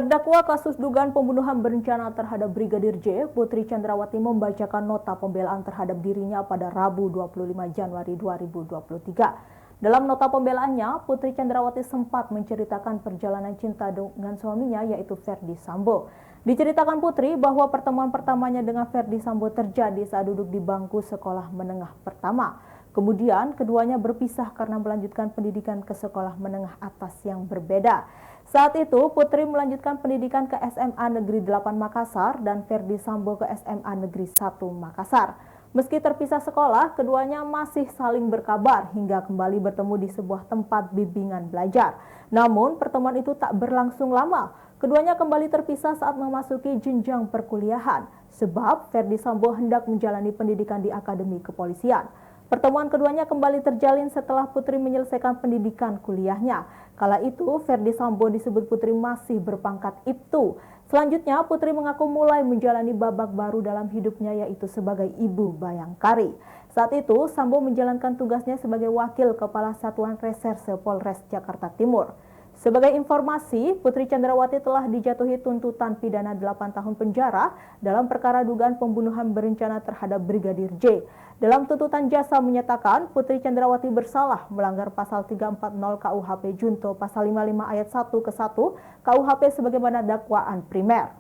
Terdakwa kasus dugaan pembunuhan berencana terhadap Brigadir J, Putri Chandrawati membacakan nota pembelaan terhadap dirinya pada Rabu 25 Januari 2023. Dalam nota pembelaannya, Putri Chandrawati sempat menceritakan perjalanan cinta dengan suaminya yaitu Ferdy Sambo. Diceritakan Putri bahwa pertemuan pertamanya dengan Ferdy Sambo terjadi saat duduk di bangku sekolah menengah pertama. Kemudian keduanya berpisah karena melanjutkan pendidikan ke sekolah menengah atas yang berbeda. Saat itu, Putri melanjutkan pendidikan ke SMA Negeri 8 Makassar dan Ferdy Sambo ke SMA Negeri 1 Makassar. Meski terpisah sekolah, keduanya masih saling berkabar hingga kembali bertemu di sebuah tempat bimbingan belajar. Namun, pertemuan itu tak berlangsung lama. Keduanya kembali terpisah saat memasuki jenjang perkuliahan, sebab Ferdy Sambo hendak menjalani pendidikan di Akademi Kepolisian. Pertemuan keduanya kembali terjalin setelah Putri menyelesaikan pendidikan kuliahnya. Kala itu, Ferdy Sambo disebut Putri masih berpangkat Ibtu. Selanjutnya, Putri mengaku mulai menjalani babak baru dalam hidupnya yaitu sebagai ibu bayangkari. Saat itu, Sambo menjalankan tugasnya sebagai Wakil Kepala Satuan Reserse Polres Jakarta Timur. Sebagai informasi, Putri Chandrawati telah dijatuhi tuntutan pidana 8 tahun penjara dalam perkara dugaan pembunuhan berencana terhadap Brigadir J. Dalam tuntutan jasa menyatakan Putri Chandrawati bersalah melanggar pasal 340 KUHP Junto pasal 55 ayat 1 ke 1 KUHP sebagaimana dakwaan primer.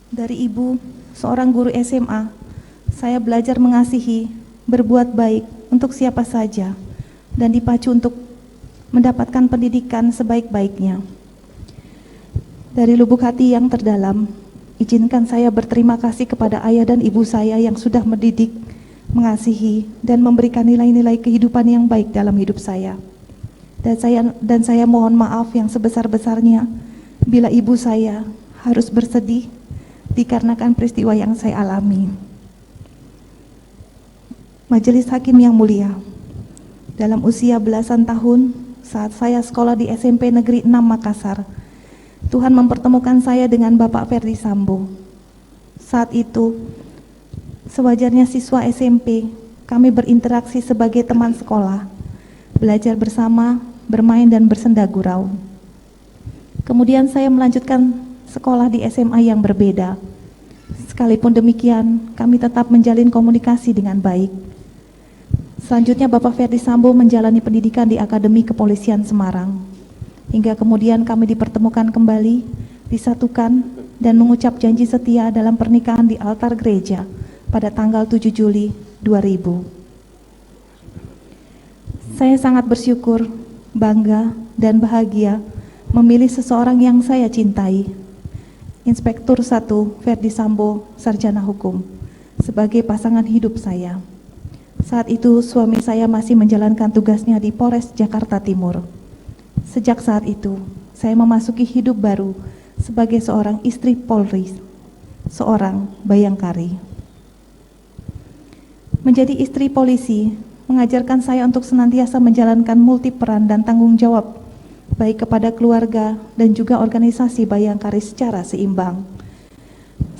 Dari ibu, seorang guru SMA, saya belajar mengasihi, berbuat baik untuk siapa saja, dan dipacu untuk mendapatkan pendidikan sebaik-baiknya. Dari lubuk hati yang terdalam, izinkan saya berterima kasih kepada ayah dan ibu saya yang sudah mendidik, mengasihi, dan memberikan nilai-nilai kehidupan yang baik dalam hidup saya. Dan saya mohon maaf yang sebesar-besarnya bila ibu saya harus bersedih dikarenakan peristiwa yang saya alami. Majelis Hakim yang mulia, dalam usia belasan tahun saat saya sekolah di SMP Negeri 6 Makassar, Tuhan mempertemukan saya dengan Bapak Ferdy Sambo. Saat itu, sewajarnya siswa SMP, kami berinteraksi sebagai teman sekolah, belajar bersama, bermain dan bersenda gurau. Kemudian saya melanjutkan sekolah di SMA yang berbeda. Sekalipun demikian, kami tetap menjalin komunikasi dengan baik. Selanjutnya Bapak Ferdy Sambo menjalani pendidikan di Akademi Kepolisian Semarang. Hingga kemudian kami dipertemukan kembali, disatukan, dan mengucap janji setia dalam pernikahan di altar gereja pada tanggal 7 Juli 2000. Saya sangat bersyukur, bangga, dan bahagia memilih seseorang yang saya cintai, Inspektur 1 Ferdy Sambo, Sarjana Hukum, sebagai pasangan hidup saya. Saat itu suami saya masih menjalankan tugasnya di Polres Jakarta Timur. Sejak saat itu, saya memasuki hidup baru sebagai seorang istri Polri, seorang bayangkari. Menjadi istri polisi mengajarkan saya untuk senantiasa menjalankan multi peran dan tanggung jawab baik kepada keluarga dan juga organisasi bayangkari secara seimbang.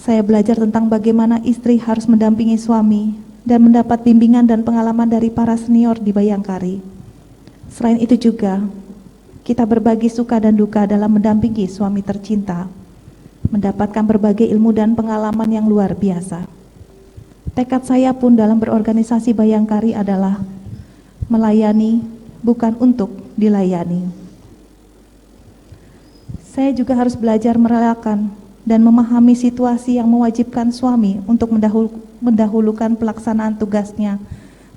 Saya belajar tentang bagaimana istri harus mendampingi suami dan mendapat bimbingan dan pengalaman dari para senior di bayangkari. Selain itu juga, kita berbagi suka dan duka dalam mendampingi suami tercinta, mendapatkan berbagai ilmu dan pengalaman yang luar biasa. Tekad saya pun dalam berorganisasi bayangkari adalah melayani, bukan untuk dilayani. Saya juga harus belajar merelakan dan memahami situasi yang mewajibkan suami untuk mendahulukan pelaksanaan tugasnya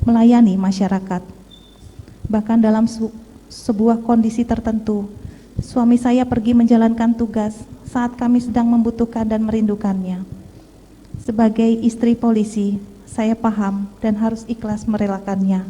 melayani masyarakat. Bahkan dalam sebuah kondisi tertentu, suami saya pergi menjalankan tugas saat kami sedang membutuhkan dan merindukannya. Sebagai istri polisi, saya paham dan harus ikhlas merelakannya.